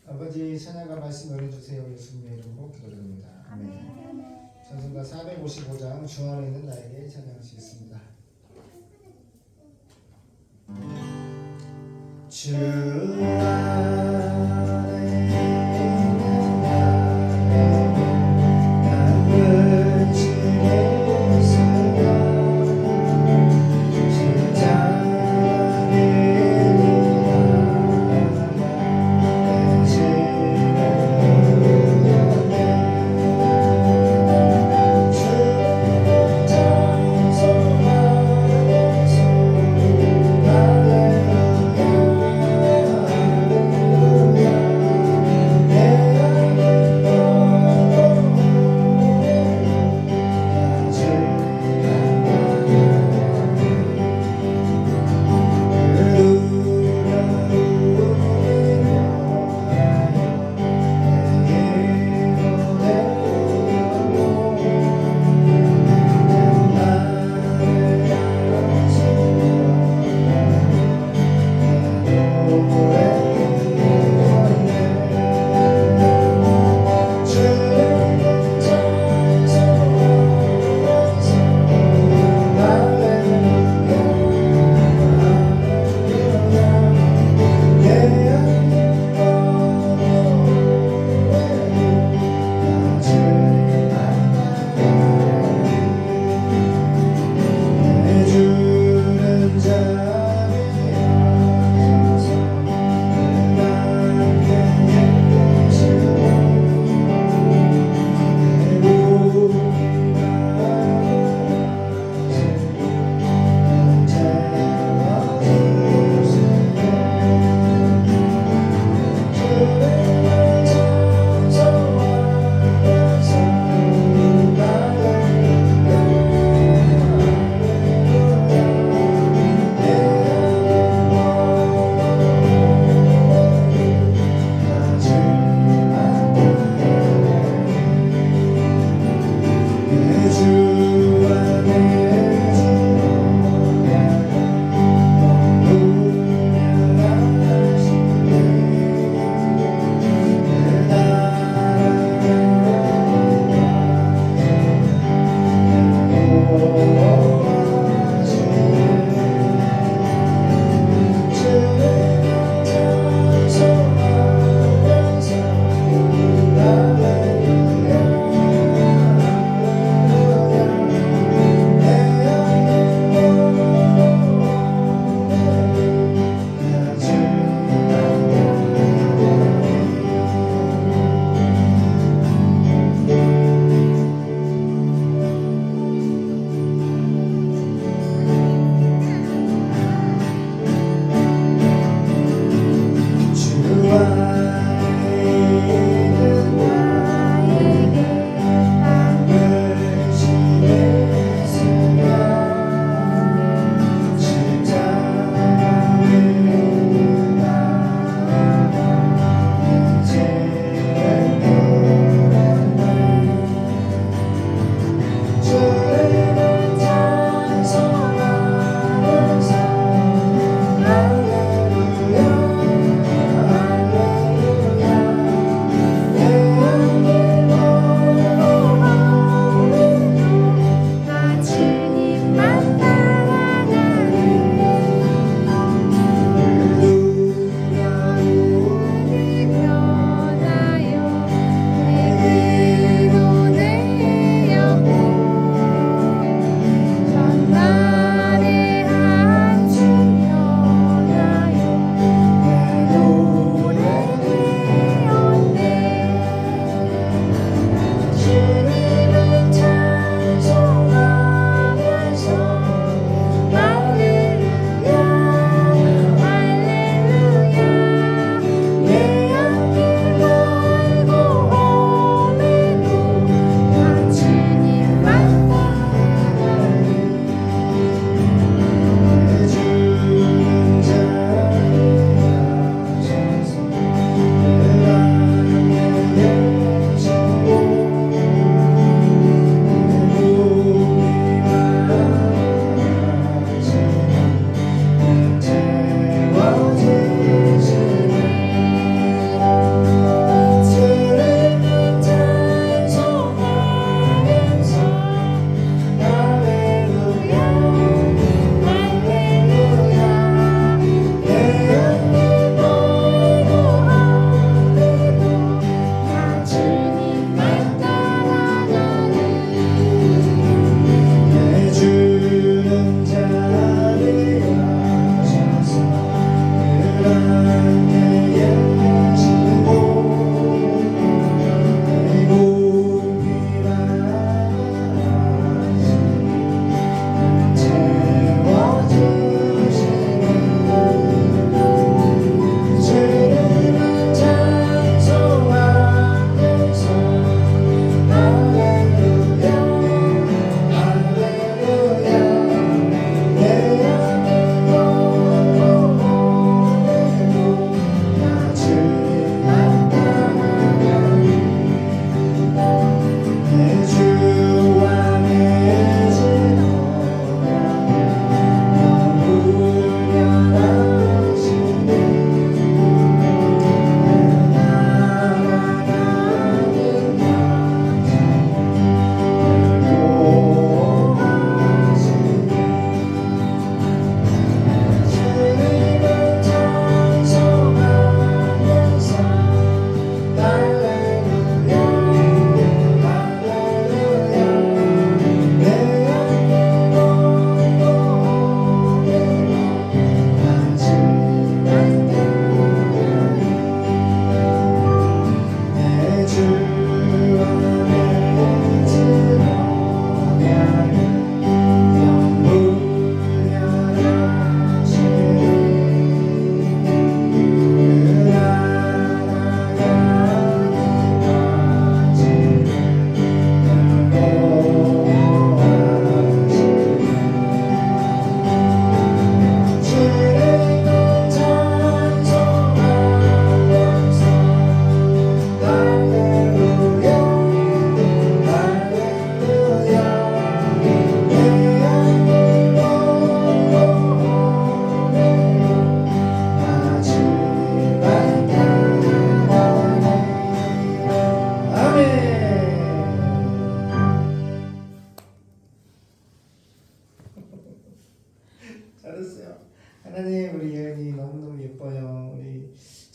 아버지 찬양과 말씀 열어주세요. 예수님의 이름으로 기도드립니다. 아멘. 찬송가 455장 주 안에 있는 나에게 찬양하시겠습니다. 주 안에 있는 나에게 나는 집에 있으며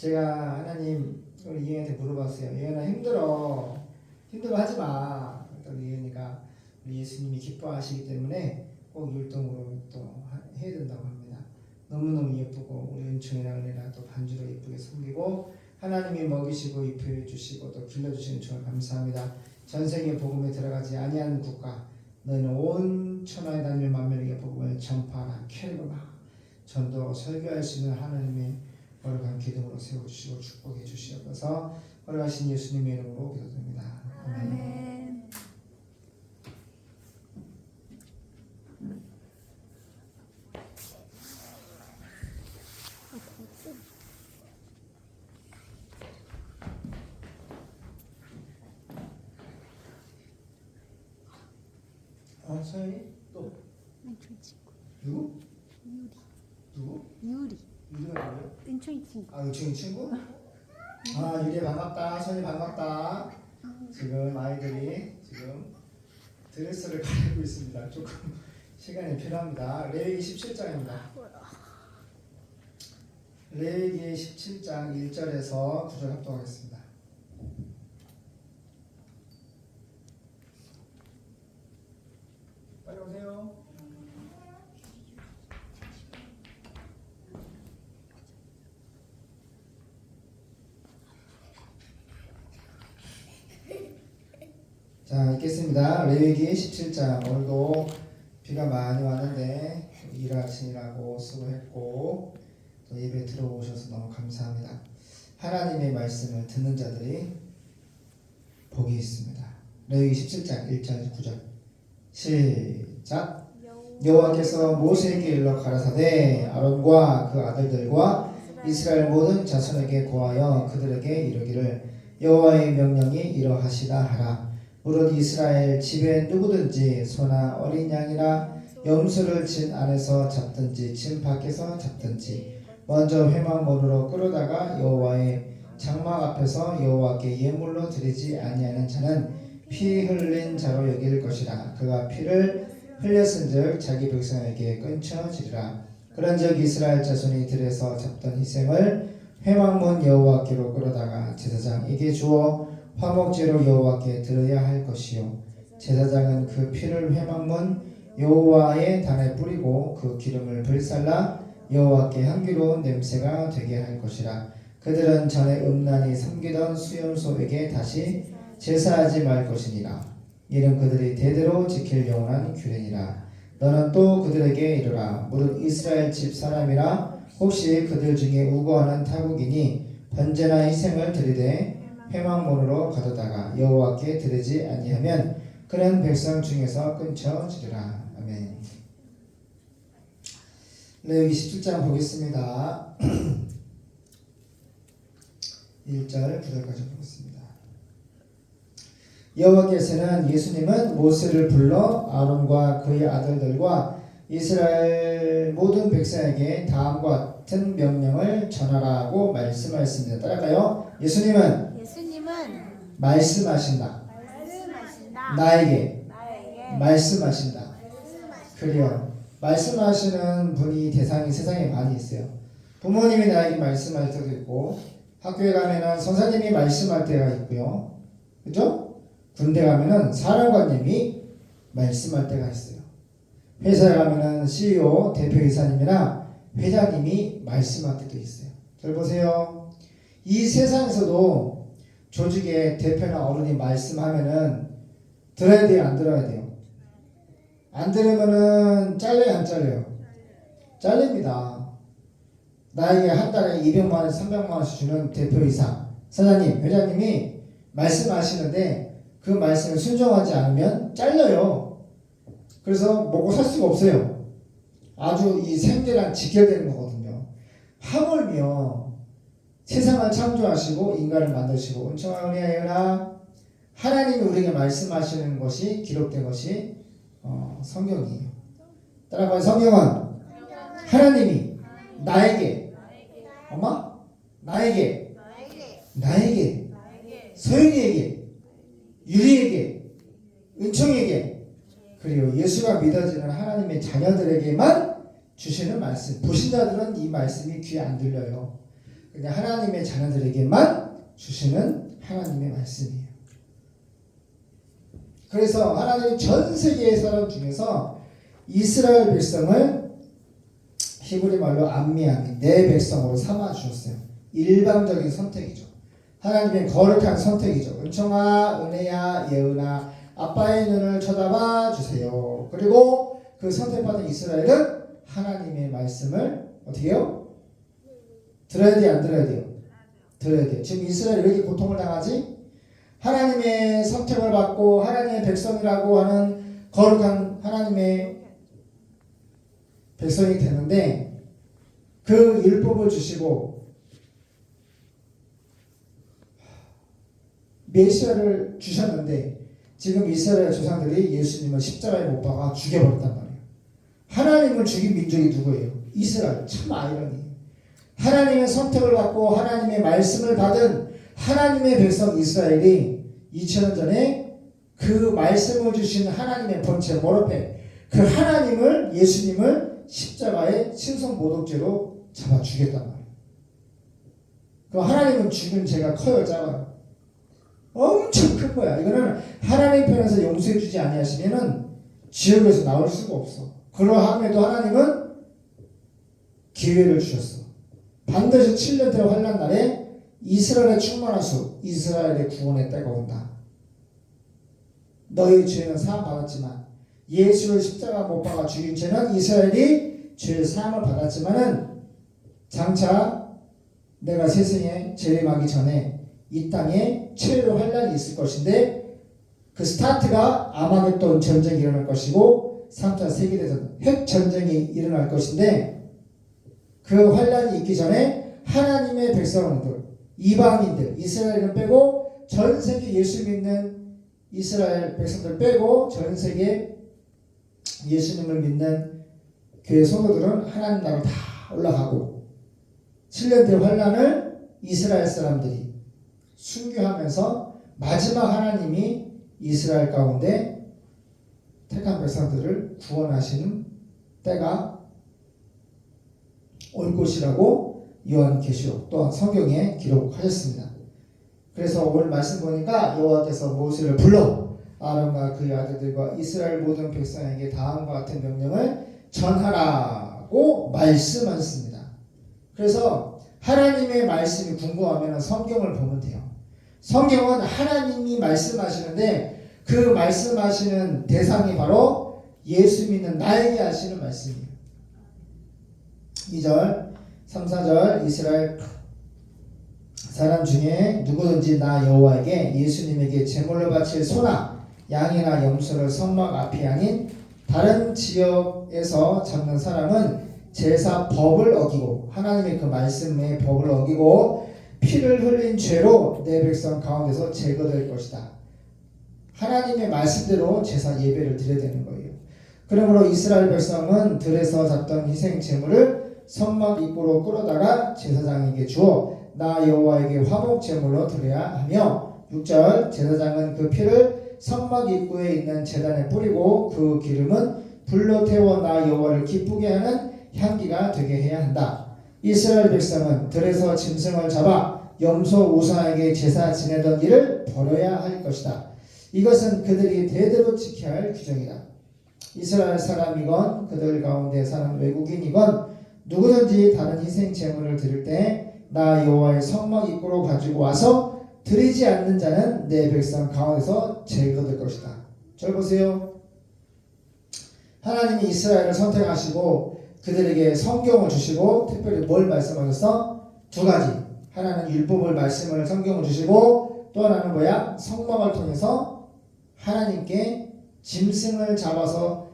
제가 하나님 우리 이현한테 물어봤어요. 이현아 힘들어 하지 마. 그랬더니 이현이가 우리 예수님이 기뻐하시기 때문에 꼭 율동으로 또 해야 된다고 합니다. 너무너무 예쁘고 우리 은총이랑 은혜랑 또 반주로 예쁘게 섬기고 하나님이 먹이시고 입혀 주시고 또 길러주시는 주를 감사합니다. 전생의 복음에 들어가지 아니한 국가 너희는 온 천하에 다니는 만민에게 복음을 전파하라. 캐리고나 전도 설교할 수 있는 하나님의 거룩한 기둥으로 세워주시고 축복해 주시옵소서. 거룩하신 예수님의 이름으로 기도드립니다. 아멘. 서연이 또 은총이 친구 누구? 유리. 누구? 유리. 유리가 누구예요? 은총이 친구. 은총이 친구? 유리 반갑다. 서연이 반갑다. 지금 아이들이 지금 드레스를 가리고 있습니다. 조금 시간이 필요합니다. 레위기 17장입니다. 레위기 17장 1절에서 9절 합독하겠습니다. 빨리 오세요. 자, 읽겠습니다. 레위기 17장. 오늘도 비가 많이 왔는데 일하시느라고 수고했고 또 예배 들어오셔서 너무 감사합니다. 하나님의 말씀을 듣는 자들이 복이 있습니다. 레위기 17장 1절 9절 시작. 여호와께서 모세에게 일러 가라사대 아론과 그 아들들과 이스라엘 모든 자손에게 고하여 그들에게 이르기를 여호와의 명령이 이러하시다 하라. 무릇 이스라엘 집에 누구든지 소나 어린 양이나 염소를 진 안에서 잡든지 진 밖에서 잡든지 먼저 회막문으로 끌어다가 여호와의 장막 앞에서 여호와께 예물로 드리지 아니하는 자는 피 흘린 자로 여길 것이라. 그가 피를 흘렸은즉 자기 백성에게 끊쳐지리라. 그런즉 이스라엘 자손이 들에서 잡던 희생을 회막문 여호와께로 끌어다가 제사장에게 주어 화목제로 여호와께 드려야 할 것이요 제사장은 그 피를 회막문 여호와의 단에 뿌리고 그 기름을 불살라 여호와께 향기로운 냄새가 되게 할 것이라. 그들은 전에 음란히 섬기던 수염소에게 다시 제사하지 말 것이니라. 이는 그들이 대대로 지킬 영원한 규례니라. 너는 또 그들에게 이르라. 무릇 이스라엘 집 사람이라 혹시 그들 중에 우고하는 타국이니 번제나 희생을 드리되 회막문으로 가져다가 여호와께 드리지 아니하면 그는 백성 중에서 끊쳐지리라. 아멘. 레위기 17장 보겠습니다. 1절 9절까지 보겠습니다. 여호와께서는 예수님은 모세를 불러 아론과 그의 아들들과 이스라엘 모든 백성에게 다음과 같은 명령을 전하라고 말씀하셨습니다. 따라가요. 예수님은 말씀하신다. 나에게 말씀하신다. 그래요. 말씀하시는 분이 대상이 세상에 많이 있어요. 부모님이 나에게 말씀할 때도 있고 학교에 가면은 선생님이 말씀할 때가 있고요. 그죠? 군대 가면은 사령관님이 말씀할 때가 있어요. 회사에 가면은 CEO, 대표이사님이나 회장님이 말씀할 때도 있어요. 잘 보세요. 이 세상에서도 조직의 대표나 어른이 말씀하면은 들어야 돼요, 안 들어야 돼요? 안 들으면은 잘려요, 안 잘려요? 잘립니다. 나에게 한 달에 200만원에서 300만원씩 주는 대표이사, 사장님, 회장님이 말씀하시는데 그 말씀을 순종하지 않으면 잘려요. 그래서 먹고 살 수가 없어요. 아주 이 생계랑 직결되는 거거든요. 하물며 세상을 창조하시고 인간을 만드시고 은총과 은혜하여라 하나님이 우리에게 말씀하시는 것이 기록된 것이 성경이에요. 따라가요. 성경은 하나님이 나에게 엄마? 나에게 서윤이에게 유리에게 은총에게 그리고 예수가 믿어지는 하나님의 자녀들에게만 주시는 말씀. 불신자들은 이 말씀이 귀에 안 들려요. 그냥 하나님의 자녀들에게만 주시는 하나님의 말씀이에요. 그래서 하나님이 전 세계의 사람 중에서 이스라엘 백성을 히브리 말로 암미암이 내 백성으로 삼아 주셨어요. 일방적인 선택이죠. 하나님의 거룩한 선택이죠. 은총아, 은혜야, 예은아, 아빠의 눈을 쳐다봐 주세요. 그리고 그 선택받은 이스라엘은 하나님의 말씀을 어떻게 해요? 들어야 돼요, 안 들어야 돼요? 들어야 돼요. 지금 이스라엘이 왜 이렇게 고통을 당하지? 하나님의 선택을 받고 하나님의 백성이라고 하는 거룩한 하나님의 백성이 되는데 그 율법을 주시고 메시아를 주셨는데 지금 이스라엘 조상들이 예수님을 십자가에 못 박아 죽여버렸단 말이에요. 하나님을 죽인 민족이 누구예요? 이스라엘. 참 아이러니해요. 하나님의 선택을 받고 하나님의 말씀을 받은 하나님의 백성 이스라엘이 2000년 전에 그 말씀을 주신 하나님의 본체 모로페 그 하나님을 예수님을 십자가에 신성모독죄로 잡아 죽였단 말이에요. 그 하나님은 죽은 죄가 커요, 작아요? 엄청 큰 거야. 이거는 하나님 편에서 용서해 주지 아니하시면은 지옥에서 나올 수가 없어. 그러함에도 하나님은 기회를 주셨어. 반드시 7년 때 환난 날에 이스라엘의 충만하수, 이스라엘의 구원의 때가 온다. 너희 죄는 사함 받았지만 예수를 십자가 못 박아 죽인 죄는 이스라엘이 죄 사함을 받았지만은 장차 내가 세상에 재림하기 전에 이 땅에 최후의 환란이 있을 것인데 그 스타트가 아마겟돈 전쟁이 일어날 것이고 3차 세계대전 핵전쟁이 일어날 것인데 그 환란이 있기 전에 하나님의 백성들 이방인들 이스라엘을 빼고 전 세계 예수 믿는 이스라엘 백성들 빼고 전 세계 예수님을 믿는 교회 성도들은 하나님 나라로 다 올라가고 7년 뒤 환란을 이스라엘 사람들이 순교하면서 마지막 하나님이 이스라엘 가운데 택한 백성들을 구원하시는 때가 올 것이라고 요한계시록 또한 성경에 기록하셨습니다. 그래서 오늘 말씀 보니까 여호와께서 모세를 불러 아론과 그의 아들들과 이스라엘 모든 백성에게 다음과 같은 명령을 전하라고 말씀하셨습니다. 그래서 하나님의 말씀이 궁금하면 성경을 보면 돼요. 성경은 하나님이 말씀하시는데 그 말씀하시는 대상이 바로 예수 믿는 나에게 하시는 말씀이에요. 2절, 3, 4절 이스라엘 사람 중에 누구든지 나 여호와에게 예수님에게 제물로 바칠 소나 양이나 염소를 성막 앞이 아닌 다른 지역에서 잡는 사람은 제사 법을 어기고 하나님의 그 말씀의 법을 어기고 피를 흘린 죄로 내 백성 가운데서 제거될 것이다. 하나님의 말씀대로 제사 예배를 드려야 되는 거예요. 그러므로 이스라엘 백성은 들에서 잡던 희생 제물을 성막 입구로 끌어다가 제사장에게 주어 나 여호와에게 화목 제물로 드려야 하며 6절 제사장은 그 피를 성막 입구에 있는 제단에 뿌리고 그 기름은 불로 태워 나 여호와를 기쁘게 하는 향기가 되게 해야 한다. 이스라엘 백성은 들에서 짐승을 잡아 염소 우상에게 제사 지내던 일을 버려야 할 것이다. 이것은 그들이 대대로 지켜야 할 규정이다. 이스라엘 사람이건 그들 가운데 사는 외국인이건 누구든지 다른 희생 제물을 드릴 때 나 여호와의 성막 입구로 가지고 와서 드리지 않는 자는 내 백성 가운데서 제거될 것이다. 잘 보세요. 하나님이 이스라엘을 선택하시고 그들에게 성경을 주시고 특별히 뭘 말씀하셨어? 두 가지. 하나는 율법을 말씀을 성경을 주시고 또 하나는 뭐야? 성막을 통해서 하나님께 짐승을 잡아서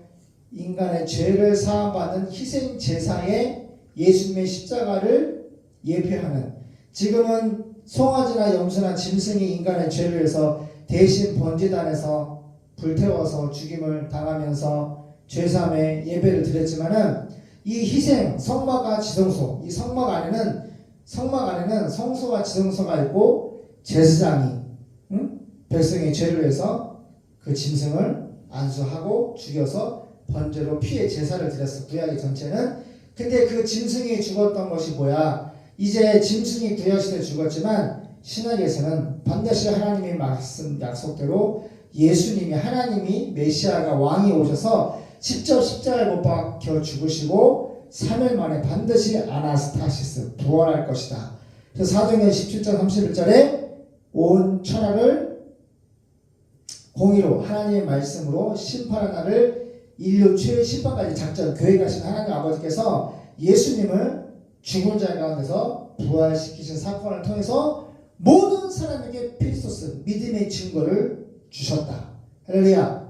인간의 죄를 사함받는 희생 제사에 예수님의 십자가를 예표하는 지금은 송아지나 염소나 짐승이 인간의 죄를 해서 대신 번제단에서 불태워서 죽임을 당하면서 죄사함의 예배를 드렸지만은 이 희생 성막과 지성소 이 성막 안에는 성소와 지성소가 있고 제사장이 백성의 죄를 해서 그 짐승을 안수하고 죽여서 번제로 피의 제사를 드렸어. 구약의 전체는. 근데 그 짐승이 죽었던 것이 뭐야? 이제 짐승이 구약시대에 죽었지만 신약에서는 반드시 하나님의 말씀 약속대로 예수님이 하나님이 메시아가 왕이 오셔서 직접 십자가에 못 박혀 죽으시고 3일 만에 반드시 아나스타시스 부활할 것이다. 그래서 사도행전 17장 31절에 온 천하를 공의로 하나님의 말씀으로 심판하는 날을 인류 최후의 심판까지 작전 계획하신 하나님 아버지께서 예수님을 죽은 자 가운데서 부활시키신 사건을 통해서 모든 사람에게 피리스토스 믿음의 증거를 주셨다. 할렐루야.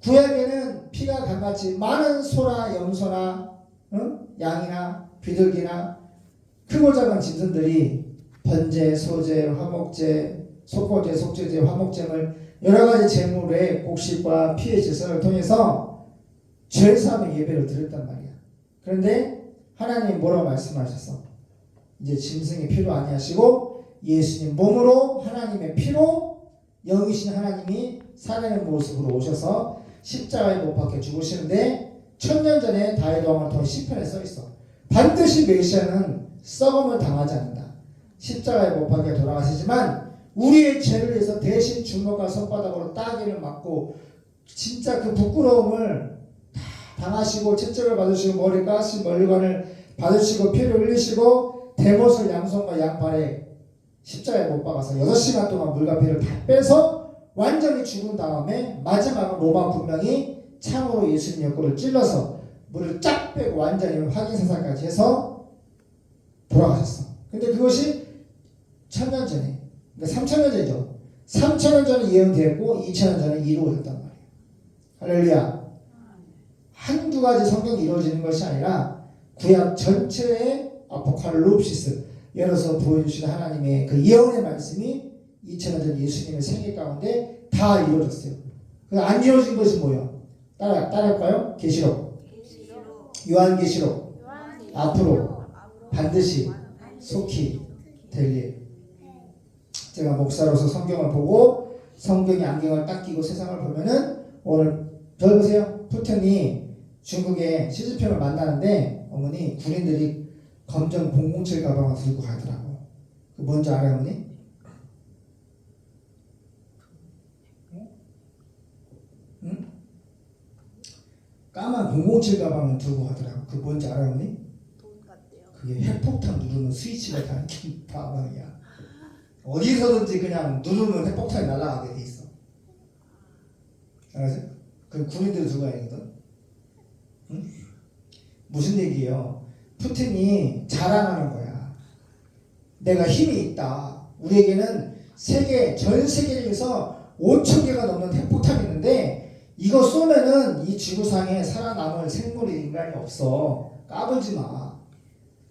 구약에는 피가 강같이 많은 소나 염소나 양이나 비둘기나 크고 작은 짐승들이 번제, 소제, 화목제, 속고제, 속죄제, 화목제물 여러 가지 제물의 곡식과 피의 제사를 통해서 죄사함의 예배를 드렸단 말이야. 그런데 하나님이 뭐라고 말씀하셨어? 이제 짐승의 피로 아니하시고 예수님 몸으로 하나님의 피로 영이신 하나님이 사람의 모습으로 오셔서 십자가에 못 박혀 죽으시는데 1000년 전에 다윗 왕을 통해 시편에 써 있어. 반드시 메시아는 썩음을 당하지 않는다. 십자가에 못 박혀 돌아가시지만 우리의 죄를 위해서 대신 주먹과 손바닥으로 따귀를 맞고 진짜 그 부끄러움을 다 당하시고 채찍을 받으시고 머리 까시 멀리관을 받으시고 피를 흘리시고 대못을 양손과 양팔에 십자가에 못 박아서 6시간 동안 물과 피를 다 빼서 완전히 죽은 다음에 마지막으로 로마 군병이 창으로 예수님 옆구리를 찔러서 물을 쫙 빼고 완전히 확인사살까지 해서 돌아가셨어. 근데 그것이 1000년 전에, 그러니까 3000년 전이죠. 3000년 전에 예언되었고 2000년 전에 이루어졌단 말이에요. 할렐루야. 한두 가지 성경이 이루어지는 것이 아니라 구약 전체의 아포칼립시스 열어서 보여주시는 하나님의 그 예언의 말씀이 2000년 전 예수님의 생애 가운데 다 이루어졌어요. 안 이루어진 것이 뭐예요? 따라할까요? 계시록, 요한계시록, 앞으로 반드시 속히 될 일. 제가 목사로서 성경을 보고 성경의 안경을 딱 끼고 세상을 보면은 오늘 저기 보세요. 푸틴이 중국의 시진핑을 만나는데 어머니 군인들이 검정 007 가방을 들고 가더라고. 그 뭔지 알아요, 어머니? 응? 까만 007 가방을 들고 가더라고. 그 뭔지 알아요, 어머니? 그게 핵폭탄 누르면 스위치가 다 가방이야. 어디서든지 그냥 누르면 핵폭탄이 날아가게 돼 있어. 알았어요? 그 군인들 들고 다니거든. 응? 무슨 얘기예요? 푸틴이 자랑하는 거야. 내가 힘이 있다. 우리에게는 전 세계에서 5,000개가 넘는 핵폭탄이 있는데 이거 쏘면은 이 지구상에 살아남을 생물이 인간이 없어. 까불지 마.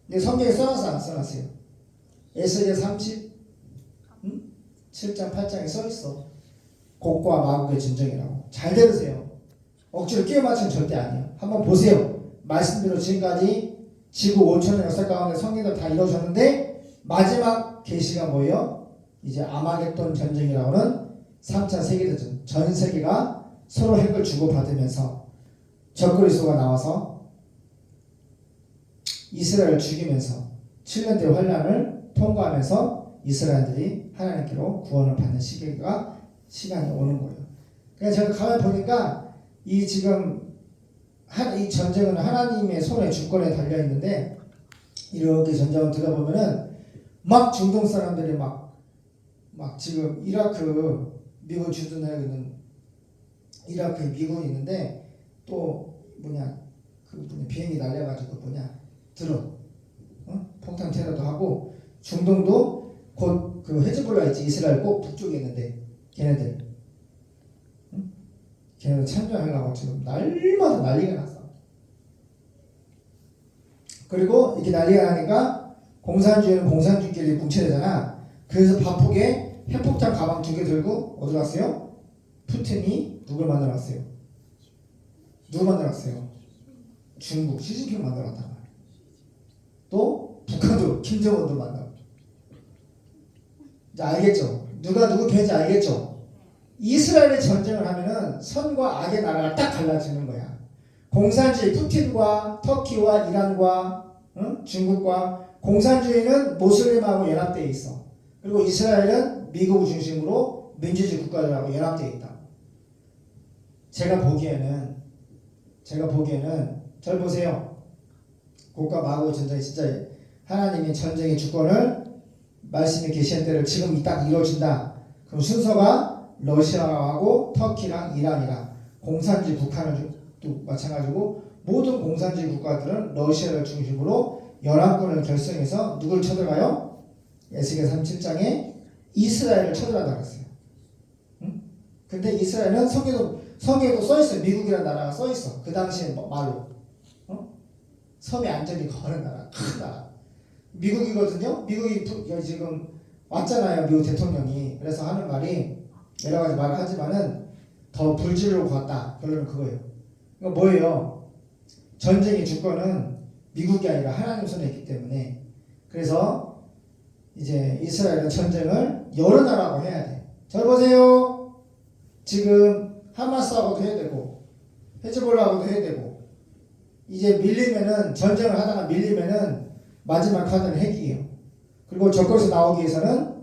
근데 성경에 써놨어 안 써놨어요? 에스겔 7장 8장에 써있어. 곡과 마곡의 전쟁이라고. 잘 들으세요. 억지로 끼워 맞추면 절대 아니에요. 한번 보세요. 말씀대로 지금까지 지구 5천년 역사 가운데 성경들 다 이루어졌는데 마지막 계시가 뭐예요? 이제 아마겟돈 전쟁이라고는 3차 세계대전. 전 세계가 서로 핵을 주고받으면서 적그리스도가 나와서 이스라엘을 죽이면서 7년대 환란을 통과하면서 이스라엘들이 하나님께로 구원을 받는 시간이 오는 거예요. 그래서 제가 가만히 보니까 이 지금 이 전쟁은 하나님의 손에 주권에 달려 있는데 이렇게 전쟁을 들어보면은 막 중동 사람들이 막 지금 이라크 미군 주둔하고 있는 이라크에 미군이 있는데 또 비행기 날려가지고 드론 폭탄 테러도 하고 중동도 곧 그 헤즈볼라 있지 이스라엘 꼭 북쪽에 있는데 걔네들 참전하려고 지금 날마다 난리가 났어. 그리고 이렇게 난리가 나니까 공산주의는 공산주의끼리 뭉쳐야 되잖아. 그래서 바쁘게 핵폭탄 가방 2개 들고 어디 갔어요? 푸틴이 누굴 만나놨어요? 누구 만나놨어요? 중국 시진핑 만나놨단 말이야. 또 북한도 김정은도 만나고. 이제 알겠죠? 누가 누구 편인지 알겠죠? 이스라엘의 전쟁을 하면은 선과 악의 나라가 딱 갈라지는 거야. 공산주의 푸틴과 터키와 이란과 중국과 공산주의는 모슬림하고 연합되어 있어. 그리고 이스라엘은 미국 중심으로 민주주의 국가들하고 연합되어 있다. 제가 보기에는 절 보세요. 국가 마구 전쟁이 진짜 하나님이 전쟁의 주권을 말씀이 계시는 때를 지금 딱 이루어진다. 그럼 순서가 러시아하고 터키랑 이란이랑 공산주의 북한을 또 마찬가지고 모든 공산주의 국가들은 러시아를 중심으로 연합군을 결성해서 누굴 쳐들어가요? 에스겔 37장에 이스라엘을 쳐들어간다 그랬어요. 응? 근데 이스라엘은 성경에도 써있어요. 미국이라는 나라가 써있어. 그 당시에 말로. 섬의 안전이 거는 나라, 큰 나라. 미국이거든요. 미국이 지금 왔잖아요. 미국 대통령이. 그래서 하는 말이 여러 가지 말을 하지만은 더 불질로 갔다. 결론은 그거예요. 그러니까 뭐예요? 전쟁의 주권은 미국이 아니라 하나님 손에 있기 때문에 그래서 이제 이스라엘은 전쟁을 여러 나라하고 해야 돼. 잘 보세요. 지금 하마스하고도 해야 되고 헤즈볼라하고도 해야 되고 이제 밀리면은 전쟁을 하다가 밀리면은 마지막 카드는 핵이에요. 그리고 저거에서 나오기 위해서는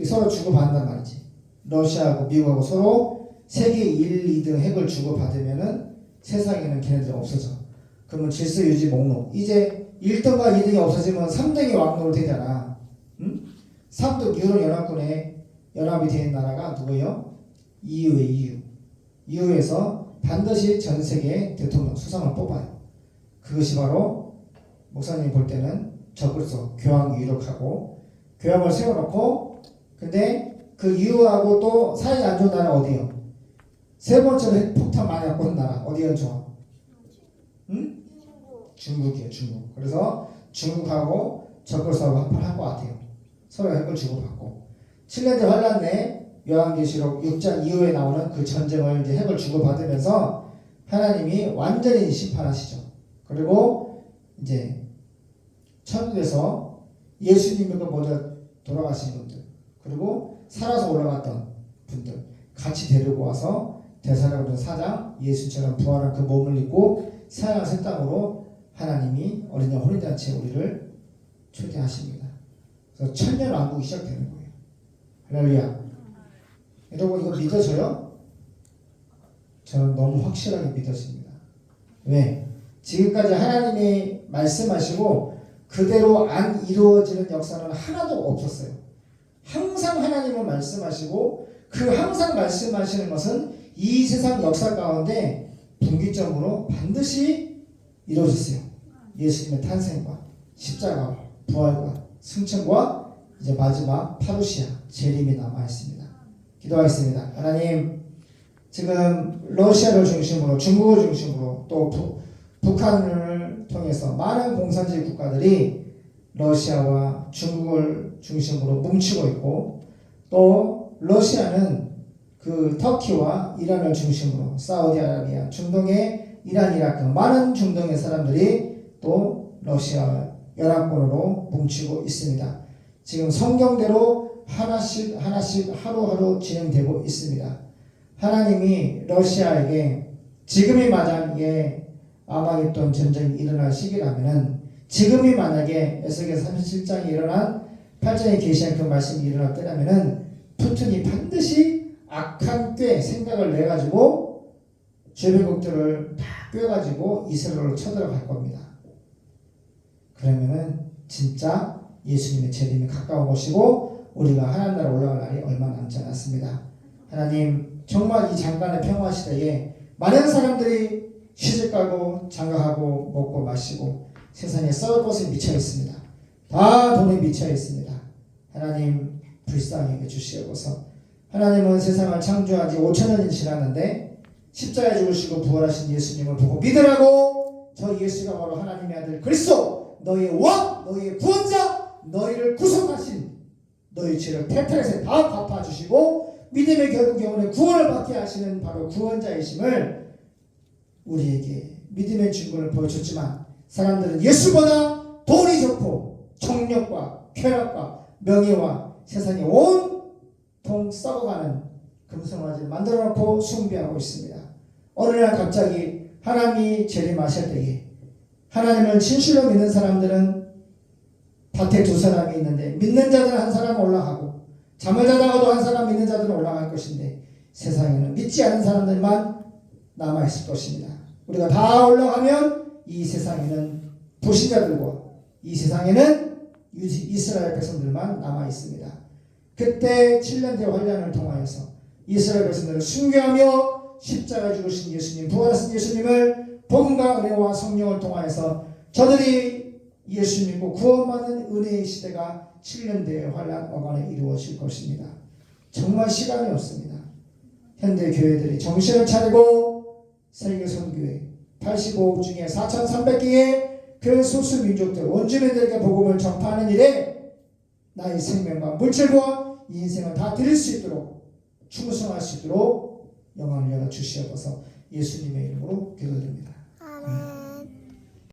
서로 주고받는단 말이지. 러시아하고 미국하고 서로 세계 1, 2등 핵을 주고받으면은 세상에는 걔네들이 없어져. 그러면 질서 유지 목록. 이제 1등과 2등이 없어지면 3등이 왕노로 되잖아. 응? 3등 유럽 연합군에 연합이 된 나라가 누구예요? EU에 EU에서 반드시 전 세계 대통령 수상을 뽑아요. 그것이 바로 목사님이 볼 때는 적그리스도 교황 유력하고 교황을 세워놓고 근데 그 EU하고 또 사이 안 좋은 나라 어디요? 세 번째로 폭탄 많이 갖고 온 나라 어디가 좋아? 응? 중국이에요. 중국. 그래서 중국하고 적그리스도하고 합판할 것 같아요. 서로 핵을 주고받고 7년째 환란 내 요한계시록 6장 이후에 나오는 그 전쟁을 이제 핵을 주고받으면서 하나님이 완전히 심판하시죠. 그리고 이제 천국에서 예수님과 먼저 돌아가신 분들 그리고 살아서 올라갔던 분들 같이 데리고 와서 데살로니가 4장 예수처럼 부활한 그 몸을 입고 사양한 새 땅으로 하나님이 어린 양 혼인잔치에 우리를 초대하십니다. 그래서 천년 왕국이 시작되는 거예요. 할렐루야. 여러분 이거 믿어져요? 저는 너무 확실하게 믿어집니다. 왜? 지금까지 하나님이 말씀하시고 그대로 안 이루어지는 역사는 하나도 없었어요. 항상 하나님은 말씀하시고 그 항상 말씀하시는 것은 이 세상 역사 가운데 분기점으로 반드시 이루어졌어요. 예수님의 탄생과 십자가와 부활과 승천과 이제 마지막 파루시아 재림이 남아 있습니다. 기도하겠습니다. 하나님 지금 러시아를 중심으로 중국을 중심으로 또 북한을 통해서 많은 공산주의 국가들이 러시아와 중국을 중심으로 뭉치고 있고 또 러시아는 그 터키와 이란을 중심으로 사우디아라비아, 중동의 이란, 이라크 많은 중동의 사람들이 또 러시아 연합군으로 뭉치고 있습니다. 지금 성경대로 하나씩 하루하루 진행되고 있습니다. 하나님이 러시아에게 지금이 만약에 아마겟돈 전쟁이 일어날 시기라면은 지금이 만약에 에스겔 37장이 일어난 8장에 계시한 그 말씀이 일어날 때라면은 푸틴이 반드시 악한 꾀 생각을 내가지고 주변국들을 다 꿰가지고 이스라엘로 쳐들어갈 겁니다. 그러면은 진짜 예수님의 재림이 가까운 것이고 우리가 하나님 나라 올라갈 날이 얼마 남지 않았습니다. 하나님 정말 이 잠깐의 평화 시대에 많은 사람들이 시집가고 장가하고 먹고 마시고 세상에 썩을 것에 미쳐 있습니다. 다 돈에 미쳐 있습니다. 하나님 불쌍히 여겨 주시옵소서. 하나님은 세상을 창조한 지 5,000년이 지났는데 십자가에 죽으시고 부활하신 예수님을 보고 믿으라고 저 예수가 바로 하나님의 아들 그리스도 너희의 왕 너희의 구원자 너희를 구속하신 너희 죄를 태탈해서 다 갚아주시고 믿음의 결국 영혼의 구원을 받게 하시는 바로 구원자이심을 우리에게 믿음의 증거를 보여줬지만 사람들은 예수보다 돈이 좋고 정력과 쾌락과 명예와 세상에 온통 썩어가는 금성아지를 만들어놓고 숭배하고 있습니다. 어느 날 갑자기 하나님이 재림하실 때에 하나님을 진실로 믿는 사람들은 밭에 두 사람이 있는데 믿는 자들 한 사람 올라가고 잠을 자다가도 한 사람 믿는 자들은 올라갈 것인데 세상에는 믿지 않은 사람들만 남아있을 것입니다. 우리가 다 올라가면 이 세상에는 불신자들과 이 세상에는 이스라엘 백성들만 남아있습니다. 그때 7년 대환란을 통하여서 이스라엘 백성들은 순교하며 십자가 죽으신 예수님, 부활하신 예수님을 복음과 은혜와 성령을 통하여서 저들이 예수 믿고 구원받는 은혜의 시대가 7년 대환란 어간에 이루어질 것입니다. 정말 시간이 없습니다. 현대 교회들이 정신을 차리고 세계 선교회 85억 중에 4,300개의 그 소수 민족들 원주민들에게 복음을 전파하는 일에 나의 생명과 물질과 인생을 다 드릴 수 있도록 충성할 수 있도록 영광을 열어 주시옵소서. 예수님의 이름으로 기도드립니다.